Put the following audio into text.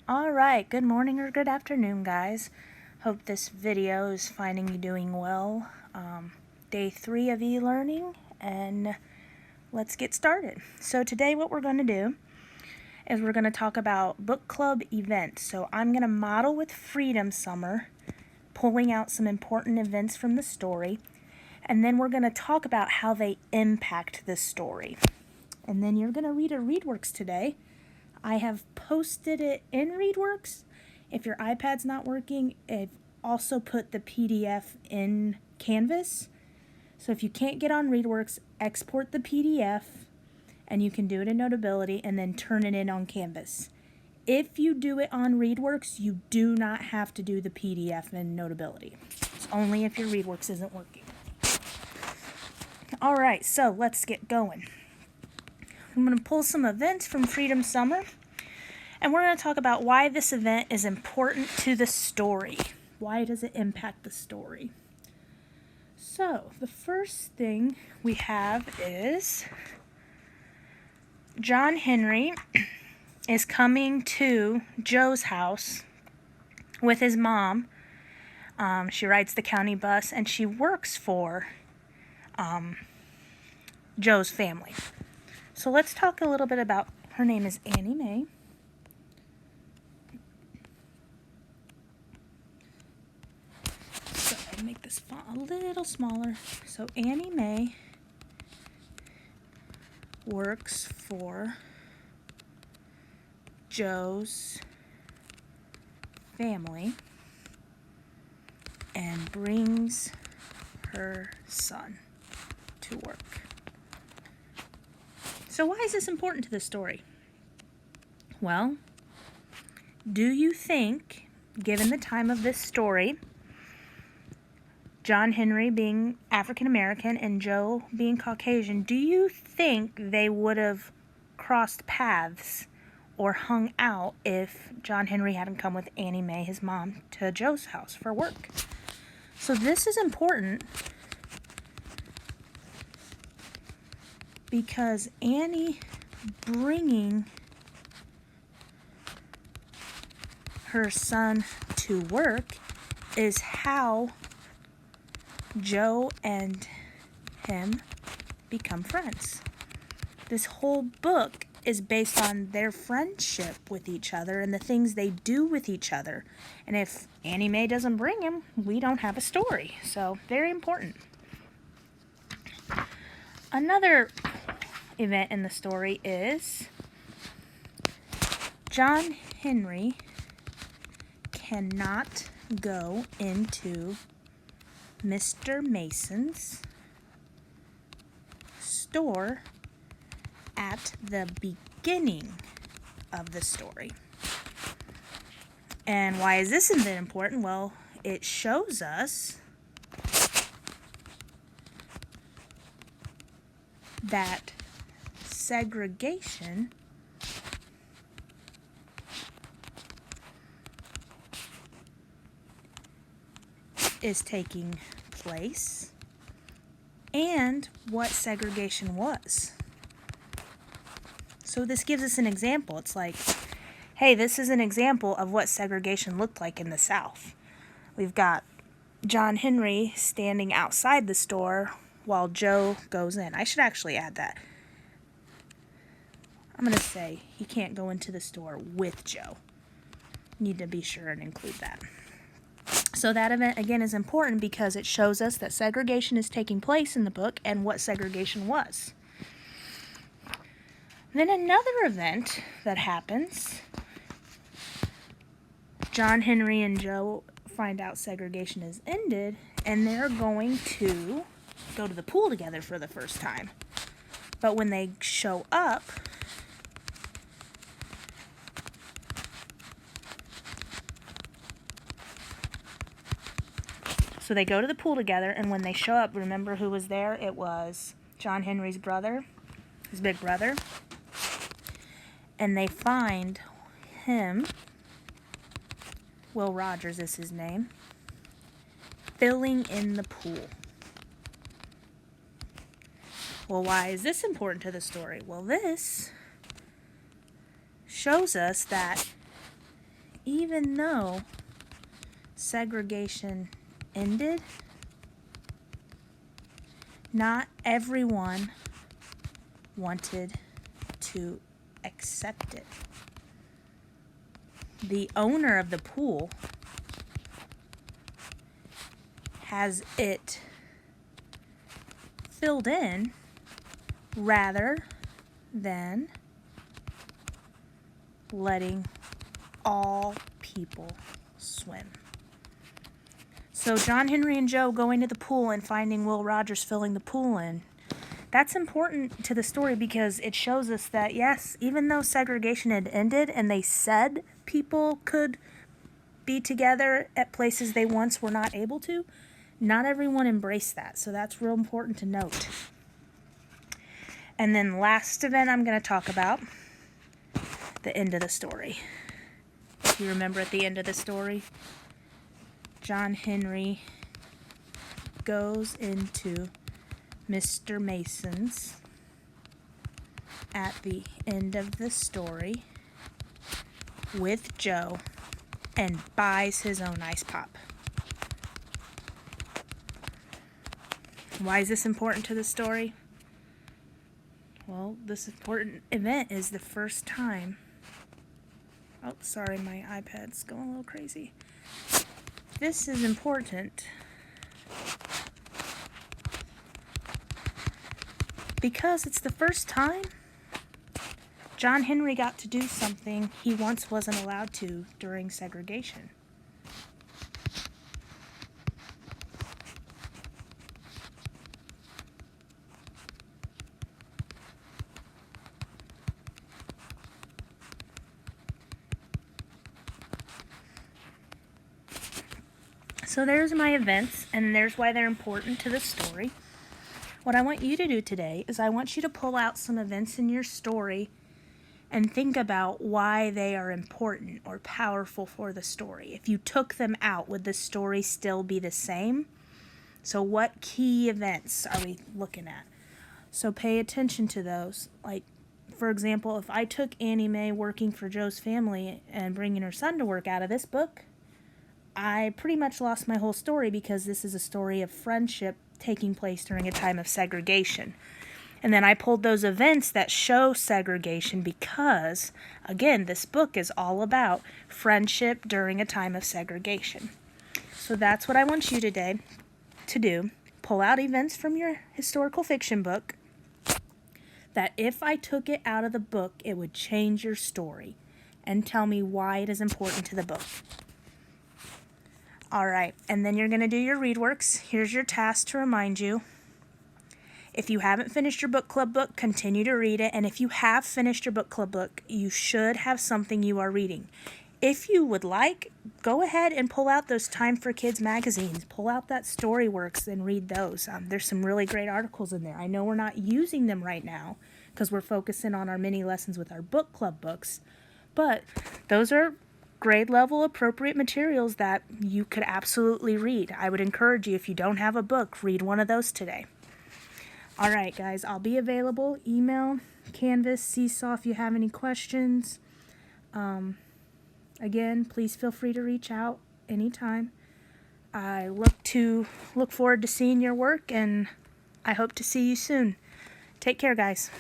Alright, good morning or good afternoon, guys. Hope this video is finding you doing well. Day 3 of e-learning, and let's get started. So today what we're going to do is we're going to talk about book club events. So I'm going to model with Freedom Summer, pulling out some important events from the story, and then we're going to talk about how they impact the story. And then you're going to read a ReadWorks today. I have posted it in ReadWorks. If your iPad's not working, I've also put the PDF in Canvas. So if you can't get on ReadWorks, export the PDF, and you can do it in Notability and then turn it in on Canvas. If you do it on ReadWorks, you do not have to do the PDF in Notability. It's only if your ReadWorks isn't working. Alright, so let's get going. I'm going to pull some events from Freedom Summer, and we're going to talk about why this event is important to the story. Why does it impact the story? So, the first thing we have is John Henry is coming to Joe's house with his mom. She rides the county bus, and she works for Joe's family. So let's talk a little bit about, her name is Annie Mae. So I'll make this font a little smaller. So Annie Mae works for Joe's family and brings her son to work. So why is this important to the story? Well, do you think, given the time of this story, John Henry being African American and Joe being Caucasian, do you think they would have crossed paths or hung out if John Henry hadn't come with Annie Mae, his mom, to Joe's house for work? So this is important because Annie bringing her son to work is how Joe and him become friends. This whole book is based on their friendship with each other and the things they do with each other. And if Annie Mae doesn't bring him, we don't have a story. So, very important. Another event in the story is John Henry cannot go into Mr. Mason's store at the beginning of the story. And why is this event important? Well, it shows us that segregation is taking place and what segregation was. So this gives us an example. It's like, hey, this is an example of what segregation looked like in the South. We've got John Henry standing outside the store while Joe goes in. I should actually add that. I'm going to say he can't go into the store with Joe. Need to be sure and include that. So that event, again, is important because it shows us that segregation is taking place in the book and what segregation was. Then another event that happens, John Henry and Joe find out segregation is ended, and they're going to go to the pool together for the first time. But when they show up, so they go to the pool together, and when they show up, remember who was there? It was John Henry's brother, his big brother. And they find him, Will Rogers is his name, filling in the pool. Well, why is this important to the story? Well, this shows us that even though segregation ended, not everyone wanted to accept it. The owner of the pool has it filled in rather than letting all people swim. So John Henry and Joe going to the pool and finding Will Rogers filling the pool in, that's important to the story because it shows us that, yes, even though segregation had ended and they said people could be together at places they once were not able to, not everyone embraced that. So that's real important to note. And then last event I'm going to talk about, the end of the story. If you remember at the end of the story, John Henry goes into Mr. Mason's at the end of the story with Joe and buys his own ice pop. Why is this important to the story? Well, this important event is the first time. Oh, sorry, my iPad's going a little crazy. This is important because it's the first time John Henry got to do something he once wasn't allowed to during segregation. So there's my events, and there's why they're important to the story. What I want you to do today is I want you to pull out some events in your story and think about why they are important or powerful for the story. If you took them out, would the story still be the same? So what key events are we looking at? So pay attention to those. Like, for example, if I took Annie Mae working for Joe's family and bringing her son to work out of this book, I pretty much lost my whole story because this is a story of friendship taking place during a time of segregation. And then I pulled those events that show segregation because, again, this book is all about friendship during a time of segregation. So that's what I want you today to do. Pull out events from your historical fiction book that if I took it out of the book, it would change your story, and tell me why it is important to the book. All right, and then you're going to do your ReadWorks. Here's your task to remind you. If you haven't finished your book club book, continue to read it. And if you have finished your book club book, you should have something you are reading. If you would like, go ahead and pull out those Time for Kids magazines. Pull out that Storyworks and read those. There's some really great articles in there. I know we're not using them right now because we're focusing on our mini lessons with our book club books. But those are grade level appropriate materials that you could absolutely read. I would encourage you, if you don't have a book, read one of those today. All right, guys, I'll be available. Email, Canvas, Seesaw if you have any questions. Again, please feel free to reach out anytime. I look forward to seeing your work, and I hope to see you soon. Take care, guys.